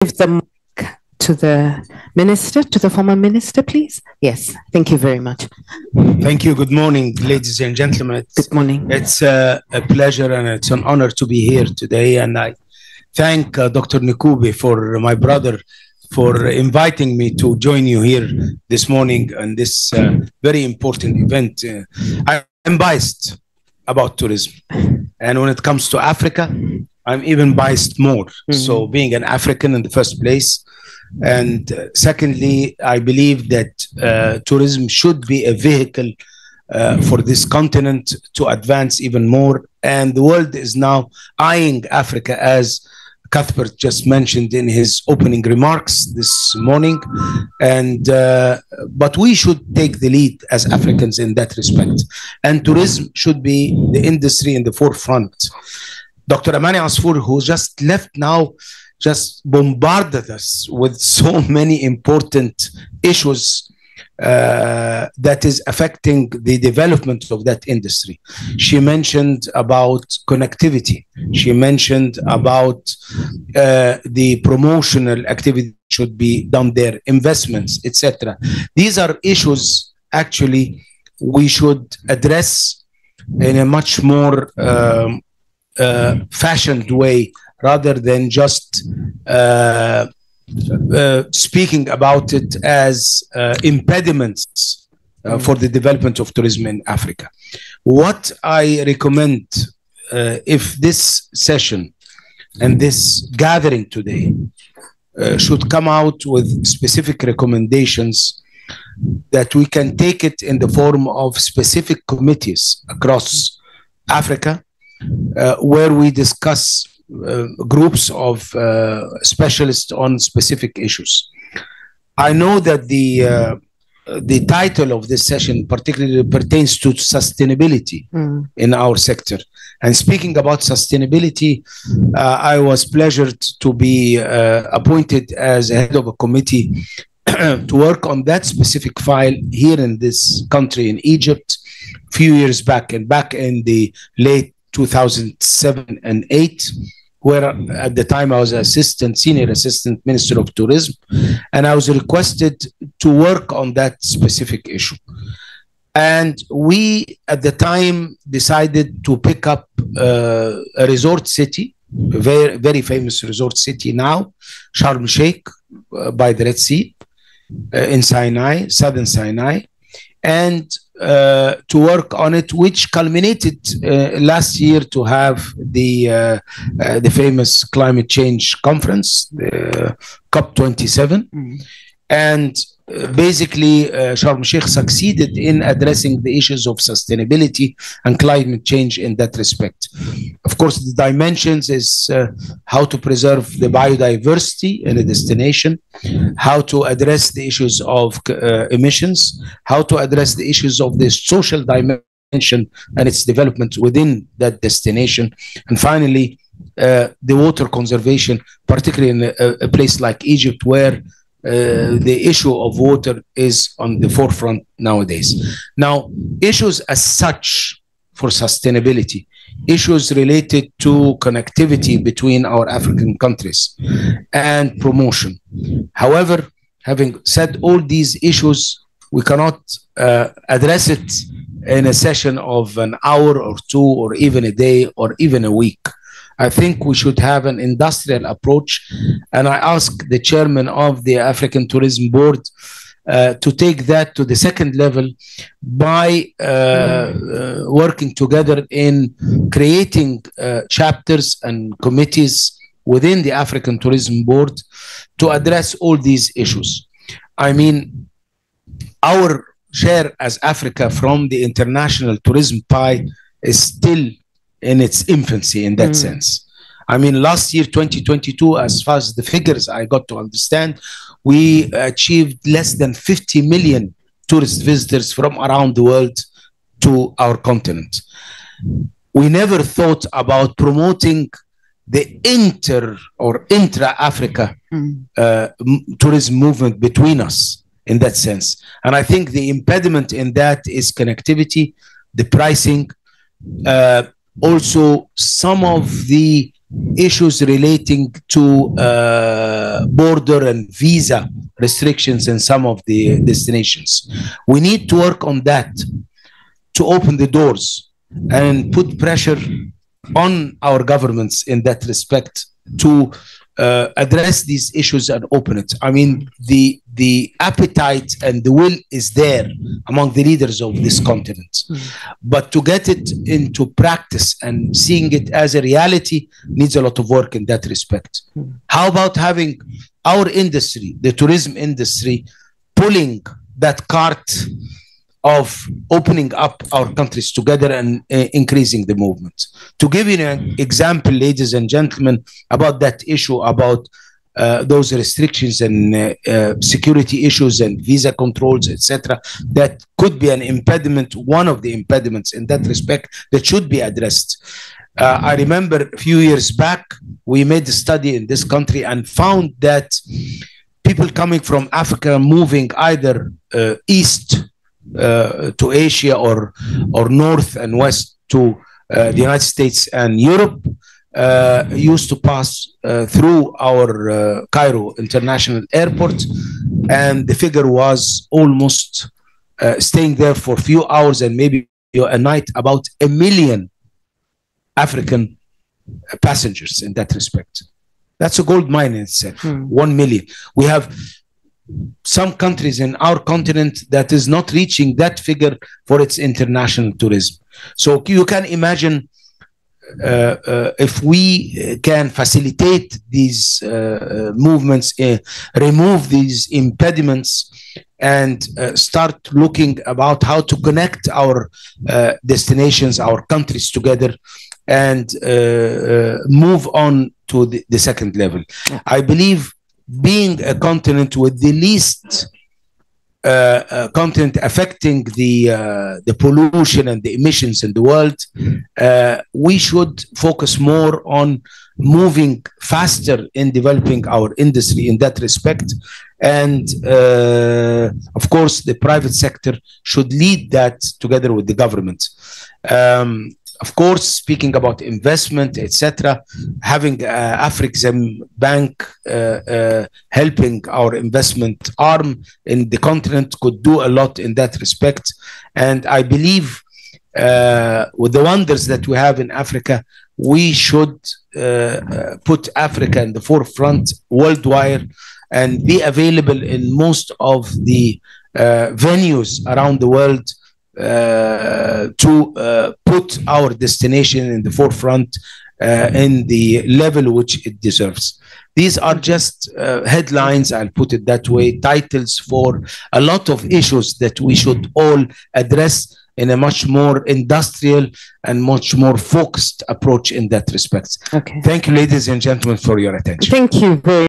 Give the mic to the minister, to the former minister, please. Yes, thank you very much. Thank you. Good morning, ladies and gentlemen. Good morning. It's a pleasure and it's an honor to be here today. And I thank Dr. Nikube, for my brother, for inviting me to join you here this morning on this very important event. I'm biased about tourism. And when it comes to Africa, I'm even biased more. So being an African in the first place. And secondly, I believe that tourism should be a vehicle for this continent to advance even more. And the world is now eyeing Africa, as Cuthbert just mentioned in his opening remarks this morning. And but we should take the lead as Africans in that respect. And tourism should be the industry in the forefront. Dr. Amani Asfour, who just left now, just bombarded us with so many important issues that is affecting the development of that industry. She mentioned about connectivity. She mentioned about the promotional activity should be done there, investments, etc. These are issues actually we should address in a much more fashioned way, rather than just speaking about it as impediments for the development of tourism in Africa. What I recommend, if this session and this gathering today should come out with specific recommendations, that we can take it in the form of specific committees across Africa, where we discuss groups of specialists on specific issues. I know that the title of this session particularly pertains to sustainability in our sector. And speaking about sustainability, I was pleasured to be appointed as head of a committee to work on that specific file here in this country, in Egypt, a few years back, and back in the late 2007 and 8, where at the time I was senior assistant minister of tourism, and I was requested to work on that specific issue. And we at the time decided to pick up a resort city, a very, very famous resort city now, Sharm el-Sheikh, by the Red Sea, in Sinai, southern Sinai, and to work on it, which culminated last year to have the famous climate change conference, the COP27. And basically, Sharm el-Sheikh succeeded in addressing the issues of sustainability and climate change in that respect. Of course, the dimensions is how to preserve the biodiversity in a destination, how to address the issues of emissions, how to address the issues of the social dimension and its development within that destination, and finally, the water conservation, particularly in a place like Egypt, where the issue of water is on the forefront nowadays. Now, issues as such for sustainability, issues related to connectivity between our African countries and promotion. However, having said all these issues, we cannot address it in a session of an hour or two, or even a day, or even a week. I think we should have an industrial approach, and I ask the chairman of the African Tourism Board to take that to the second level by working together in creating chapters and committees within the African Tourism Board to address all these issues. I mean, our share as Africa from the international tourism pie is still in its infancy in that sense. I mean, last year, 2022, as far as the figures I got to understand, we achieved less than 50 million tourist visitors from around the world to our continent. We never thought about promoting the intra-Africa tourism movement between us in that sense. And I think the impediment in that is connectivity, the pricing, also some of the issues relating to border and visa restrictions in some of the destinations. We need to work on that to open the doors and put pressure on our governments in that respect to address these issues and open it. I mean, the appetite and the will is there among the leaders of this continent. But to get it into practice and seeing it as a reality needs a lot of work in that respect. How about having our industry, the tourism industry, pulling that cart of opening up our countries together and increasing the movement? To give you an example, ladies and gentlemen, about that issue, about those restrictions and security issues and visa controls, etc., that could be an impediment, one of the impediments in that respect that should be addressed. I remember a few years back, we made a study in this country and found that people coming from Africa moving either east to Asia or north and west to the United States and Europe used to pass through our Cairo International Airport, and the figure was almost staying there for a few hours and maybe a night, about 1 million African passengers in that respect. That's a gold mine in itself. 1 million. We have some countries in our continent that is not reaching that figure for its international tourism. So you can imagine if we can facilitate these movements, remove these impediments, and start looking about how to connect our destinations, our countries together, and move on to the second level. I believe being a continent with the least continent affecting the pollution and the emissions in the world, we should focus more on moving faster in developing our industry in that respect. And of course, the private sector should lead that together with the government. Of course, speaking about investment, etc., having Afrexim Bank helping our investment arm in the continent could do a lot in that respect. And I believe with the wonders that we have in Africa, we should put Africa in the forefront worldwide and be available in most of the venues around the world to put our destination in the forefront in the level which it deserves. These are just headlines, I'll put it that way, titles for a lot of issues that we should all address in a much more industrial and much more focused approach in that respect. Okay. Thank you, ladies and gentlemen, for your attention. Thank you very